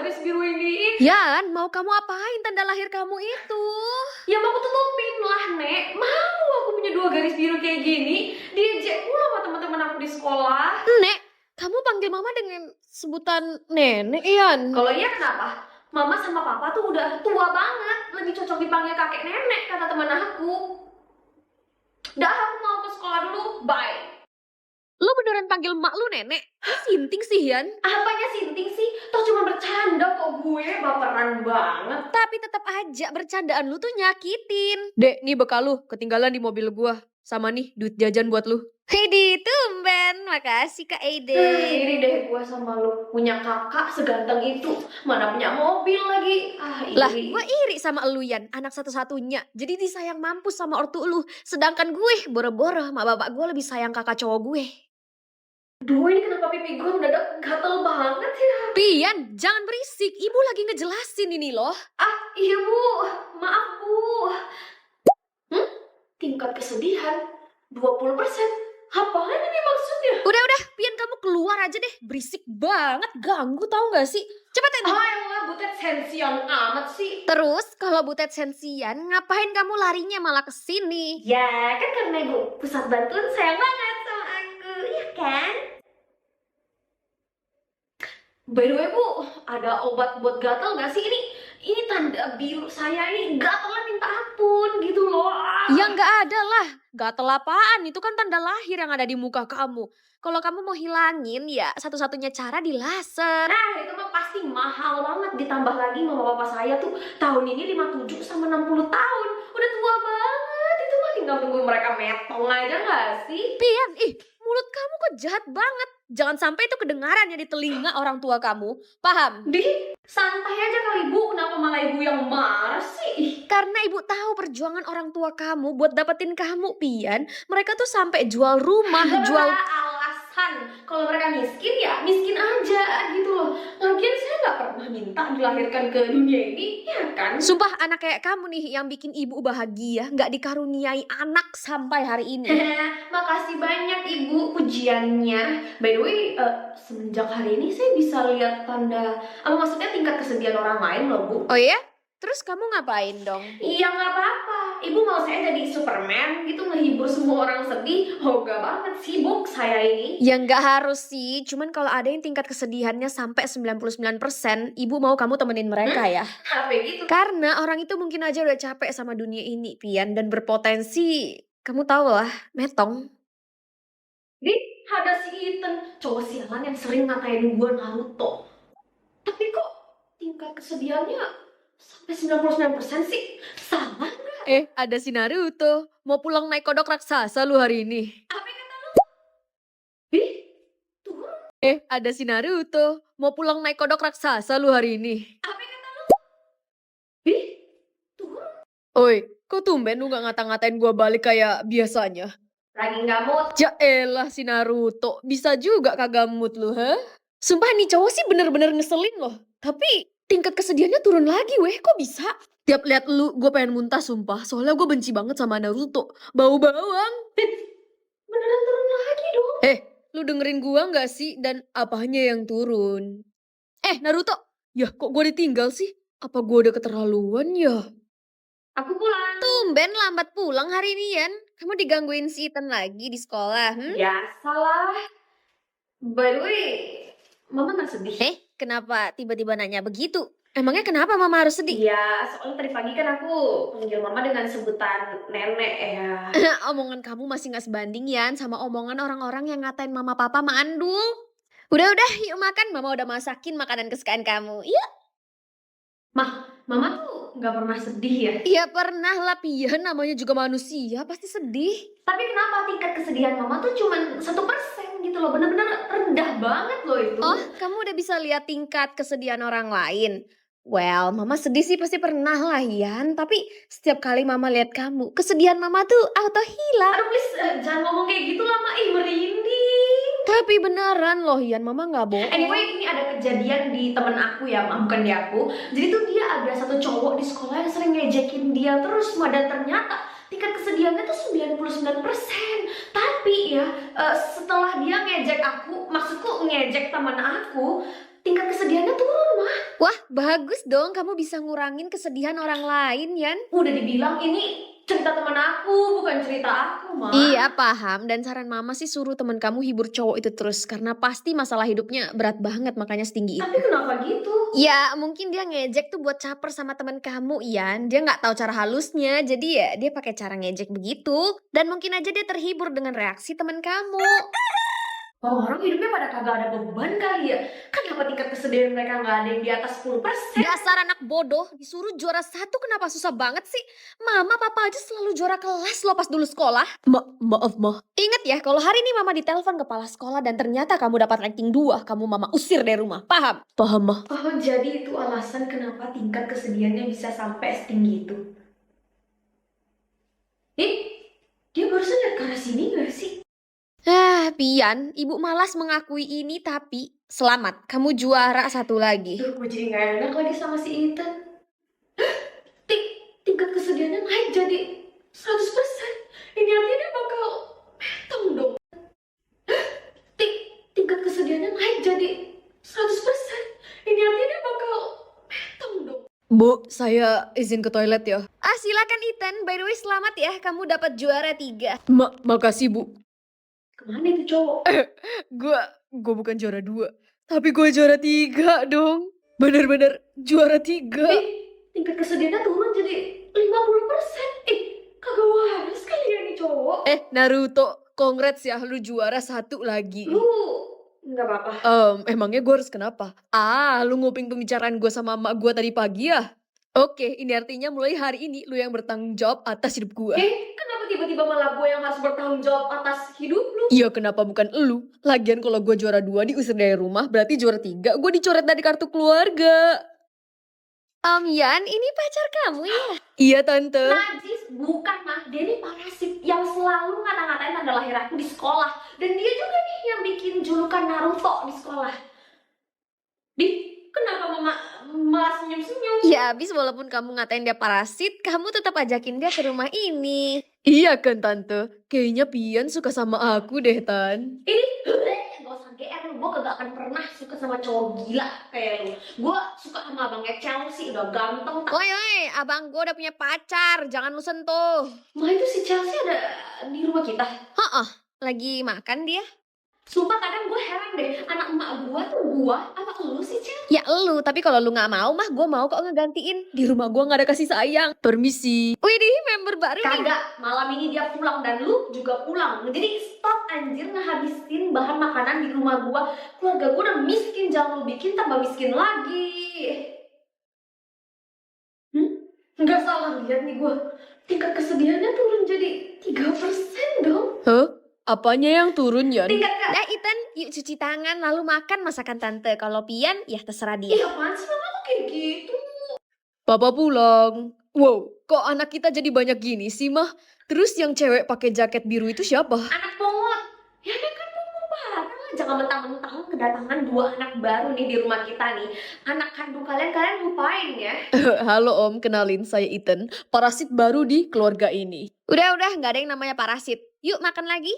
garis biru ini. Yan, mau kamu apain tanda lahir kamu itu? Ya mau aku tutupin lah, Nek. Mau aku punya 2 garis biru kayak gini. Diejek pula sama teman-teman aku di sekolah. Nek, kamu panggil mama dengan sebutan nenek, Yan. Kalau iya kenapa? Mama sama papa tuh udah tua banget. Lebih cocok dipanggil kakek nenek, kata teman aku. Dah, aku mau ke sekolah dulu. Bye. Lu beneran panggil mak lu nenek? Lu sinting sih, Yan. Apanya sinting sih? Toh cuma bercanda kok gue. Baperan banget. Tapi tetap aja bercandaan lu tuh nyakitin. Dek, nih bekal lu ketinggalan di mobil gua. Sama nih duit jajan buat lu. Hidi, tumben. Makasih Kak Ede. Iri deh gue sama lu. Punya kakak seganteng itu. Mana punya mobil lagi. Iri. Lah, gue iri sama lu, Yan, anak satu-satunya. Jadi disayang mampus sama ortu lu. Sedangkan gue, boro-boro sama bapak gue lebih sayang kakak cowok gue. Duh, ini kenapa pipi gue mendadak gatel banget ya? Pian, jangan berisik. Ibu lagi ngejelasin ini loh. Iya bu. Maaf bu. Tingkat kesedihan 20%. Apaan ini maksudnya? Udah, Pian kamu keluar aja deh. Berisik banget, ganggu tau gak sih? Cepet aja. Ayolah butet sensian amat sih. Terus kalau Butet sensian, ngapain kamu larinya malah ke sini? Ya kan karena ibu pusat bantuan sayang banget sama aku, ya kan? By the way bu, ada obat buat gatal gak sih? Ini tanda biru saya ini gatalnya minta ampun gitu loh. Ya nggak ada lah. Gatel apaan? Itu kan tanda lahir yang ada di muka kamu. Kalau kamu mau hilangin ya satu-satunya cara di laser. Nah itu mah pasti mahal banget. Ditambah lagi mama papa saya tuh tahun ini 57 sama 60 tahun. Udah tua banget. Itu mah tinggal tunggu mereka metong aja gak sih? Pian, mulut kamu kok jahat banget. Jangan sampai itu kedengaran ya di telinga orang tua kamu. Paham? Santai aja kali bu, kenapa malah ibu yang marah sih? Karena ibu tahu perjuangan orang tua kamu buat dapetin kamu, Pian. Mereka tuh sampai jual rumah, Gak jual... ada alasan. Kalau mereka miskin ya miskin aja gitu loh. Lagian saya gak pernah minta dilahirkan ke dunia ini, ya kan? Sumpah anak kayak kamu nih yang bikin ibu bahagia, nggak dikaruniai anak sampai hari ini. Makasih banyak ibu pujiannya. By the way, semenjak hari ini saya bisa lihat tanda, maksudnya tingkat kesedihan orang lain loh bu. Oh ya? Terus kamu ngapain dong? Iya nggak apa-apa. Ibu mau saya jadi Superman gitu ngehibur semua orang sedih. Hoga banget sibuk saya ini. Ya nggak harus sih, cuman kalau ada yang tingkat kesedihannya sampai 99%, ibu mau kamu temenin mereka ya. Apa gitu? Karena orang itu mungkin aja udah capek sama dunia ini, Pian, dan berpotensi, kamu tahu lah, metong. Ada si Ethan, cowok sialan yang sering ngatain gue Naruto. Tapi kok tingkat kesedihannya sampai 99% sih? Salah nggak? Ada si Naruto, mau pulang naik kodok raksasa lu hari ini. Apa yang kata lu? Turun. Ada si Naruto, mau pulang naik kodok raksasa lu hari ini. Apa yang kata lu? Turun. Oi, kok tumben lu gak ngata-ngatain gua balik kayak biasanya? Lagi nggak mood. Ya elah si Naruto, bisa juga kagak mood lu, ha? Sumpah nih cowok sih bener-bener ngeselin loh. Tapi tingkat kesedihannya turun lagi weh, kok bisa? Tiap lihat lu, gue pengen muntah sumpah. Soalnya gue benci banget sama Naruto. Bau bawang. Beneran turun lagi dong. Lu dengerin gua gak sih? Dan apanya yang turun? Naruto, ya kok gue ditinggal sih? Apa gue udah keterlaluan ya? Aku pulang. Tumben lambat pulang hari ini, Yan. Kamu digangguin si Ethan lagi di sekolah, Ya salah. By the way, Mama nggak sedih. Kenapa tiba-tiba nanya begitu? Emangnya kenapa Mama harus sedih? Iya, soalnya tadi pagi kan aku panggil Mama dengan sebutan nenek ya. Omongan kamu masih gak sebanding, Yan, sama omongan orang-orang yang ngatain Mama Papa mandul. Udah, yuk makan. Mama udah masakin makanan kesukaan kamu. Yuk. Mama tuh nggak pernah sedih ya? Iya pernah lah, Pian. Namanya juga manusia, pasti sedih. Tapi kenapa tingkat kesedihan Mama tuh cuma 1% gitu loh? Bener-bener rendah banget loh itu. Oh, kamu udah bisa lihat tingkat kesedihan orang lain? Well, Mama sedih sih pasti pernah lah, Yan. Tapi setiap kali Mama lihat kamu, kesedihan Mama tuh auto hilang. Aduh please, jangan ngomong kayak gitu lah, Ma. Merinding. Tapi beneran loh, Yan. Mama gak bohong. Anyway, ini ada kejadian di temen aku ya, bukan di aku. Jadi tuh dia ada satu cowok di sekolah yang sering ngejekin dia terus, dan ternyata tingkat kesedihannya tuh 99%. Tapi ya, setelah dia ngejek aku, maksudku ngejek teman aku, tingkat kesedihannya turun, Mah. Wah, bagus dong kamu bisa ngurangin kesedihan orang lain, Yan. Udah dibilang ini cerita teman aku, bukan cerita aku, Ma. Iya, paham. Dan saran mama sih suruh temen kamu hibur cowok itu terus. Karena pasti masalah hidupnya berat banget makanya setinggi Tapi itu. kenapa gitu? Ya, mungkin dia ngejek tuh buat caper sama temen kamu, Ian. Dia nggak tahu cara halusnya, jadi ya dia pakai cara ngejek begitu. Dan mungkin aja dia terhibur dengan reaksi temen kamu. Orang hidupnya pada kagak ada beban kali ya. Kenapa tingkat kesedihan mereka nggak ada yang di atas 10%? Dasar anak bodoh, disuruh juara 1 kenapa susah banget sih? Mama, papa aja selalu juara kelas loh pas dulu sekolah. Maaf, Ma. Ingat ya, kalau hari ini mama ditelepon kepala sekolah dan ternyata kamu dapat ranking 2, kamu mama usir dari rumah. Paham? Paham, Ma. Oh, jadi itu alasan kenapa tingkat kesedihannya bisa sampai setinggi itu. Dia barusan lihat ke arah sini gak sih? Pian, ibu malas mengakui ini tapi selamat, kamu juara 1 lagi. Duh, gue jadi gak enak lagi sama si Ethan. Tingkat kesedihannya naik jadi 100%. Ini artinya dia bakal metong dong. Tingkat kesedihannya naik jadi 100%. Ini artinya dia bakal metong dong. Bu, saya izin ke toilet ya. Silakan Ethan, by the way selamat ya, kamu dapat juara 3. Makasih Bu. Kemana itu cowok? Gue bukan juara 2, tapi gue juara 3 dong. Bener-bener juara 3. Tingkat kesedihannya turun jadi 50%. Kagak waras kali ya nih cowok. Naruto, congrats ya, lu juara 1 lagi. Lu nggak apa-apa. Emangnya gue harus kenapa? Lu nguping pembicaraan gue sama emak gue tadi pagi ya? Oke, ini artinya mulai hari ini lu yang bertanggung jawab atas hidup gue. Kenapa tiba-tiba malah gue yang harus bertanggung jawab atas hidup lu? Iya, kenapa bukan elu? Lagian kalau gue juara 2 diusir dari rumah, berarti juara 3 gue dicoret dari kartu keluarga. Yan, ini pacar kamu ya? Iya, Tante. Najis, bukan mah. Dia ini parasit yang selalu ngata-ngatain tanda lahir aku di sekolah. Dan dia juga nih yang bikin julukan Naruto di sekolah. Kenapa mama malah senyum-senyum? Ya, habis walaupun kamu ngatain dia parasit, kamu tetap ajakin dia ke rumah ini. Iya kan, Tante? Kayaknya Pian suka sama aku deh, Tan. Gak usah GR lu, gue kagak akan pernah suka sama cowok gila kayak lu. Gue suka sama abangnya Chelsea, udah ganteng. Woi, abang gue udah punya pacar, jangan lu sentuh. Ma, itu si Chelsea ada di rumah kita? Lagi makan dia. Sumpah kadang gue heran deh, anak emak gue tuh gue apa lu sih, Cel? Ya elu, tapi kalau lu gak mau mah gue mau kok ngegantiin. Di rumah gue gak ada kasih sayang. Permisi. Widih, member baru nih. Kagak, malam ini dia pulang dan lu juga pulang. Jadi stop anjir ngehabisin bahan makanan di rumah gue. Keluarga gue udah miskin, jangan lu bikin tambah miskin lagi. Nggak salah lihat nih gue. Tingkat kesedihannya turun jadi 3% dong. Apanya yang turun, Yan? Tingkat Ethan, yuk cuci tangan lalu makan masakan tante. Kalau Pian, ya terserah dia. apaan sih mama kayak gitu? Papa pulang. Wow, kok anak kita jadi banyak gini sih, Mah? Terus yang cewek pakai jaket biru itu siapa? Anak pungut. Ya dia kan pungut parah. Jangan mentang-mentang kedatangan 2 anak baru nih di rumah kita nih. Anak kandung kalian lupain ya. Halo Om, kenalin saya Ethan, parasit baru di keluarga ini. Udah, nggak ada yang namanya parasit. Yuk makan lagi.